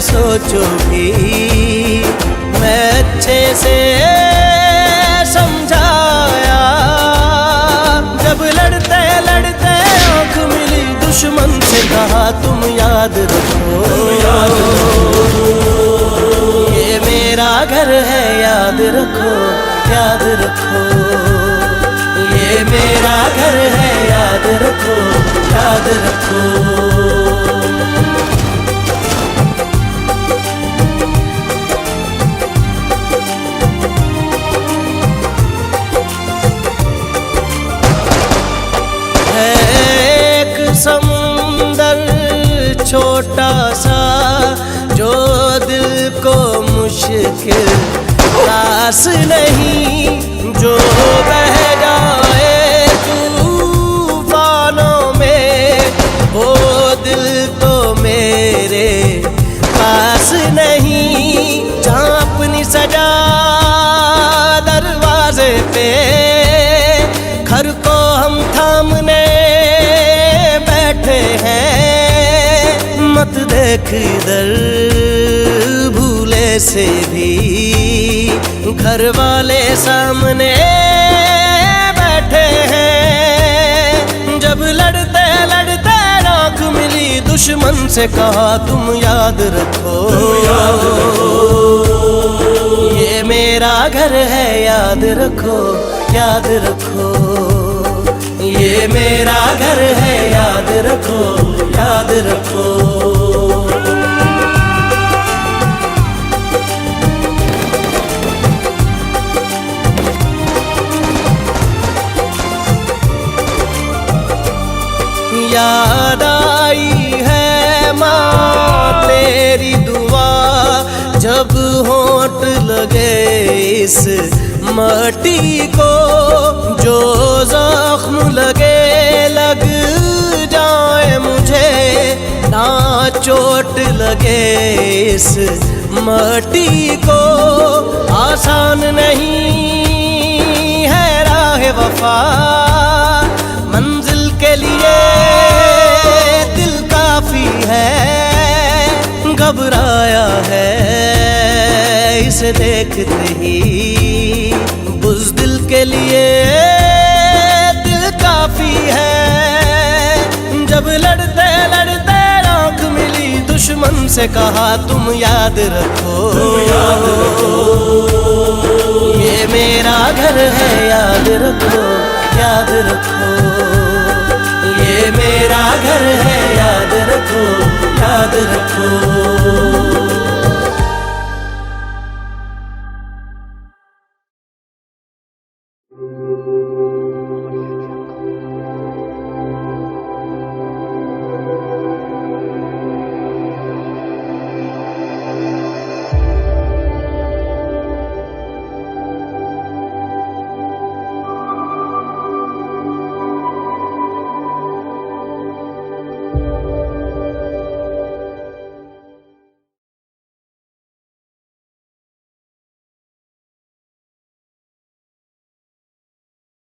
सोचोगी मैं अच्छे से समझाया। जब लड़ते लड़ते आँख मिली दुश्मन से कहा तुम याद रखो, ये मेरा घर है याद रखो, याद रखो, ये मेरा घर है याद रखो, याद रखो। समुंदर छोटा सा जो दिल को मुश्किल रास नहीं, जो बह जाए तूफानों में वो दिल तो मेरे पास नहीं। जहाँ अपनी सजा दरवाजे पे घर को हम थामने हैं, मत देख इधर भूले से भी घर वाले सामने बैठे हैं। जब लड़ते लड़ते आँख मिली दुश्मन से कहा तुम याद रखो, ये मेरा घर है याद रखो, याद रखो, ये मेरा घर है याद रखो, याद रखो। याद आई है माँ तेरी दुआ, जब होंठ लगे इस माटी को, जो जख्म लगे लग जाए मुझे, ना चोट लगे इस माटी को। आसान नहीं है राह वफा, मंजिल के लिए दिल काफी है। घबराया है इसे देखते ही, बुज़दिल के लिए दिल काफी है। जब लड़ते लड़ते आँख मिली दुश्मन से कहा तुम याद रखो, ये मेरा घर है याद रखो, याद रखो, ये मेरा घर है याद रखो, याद रखो।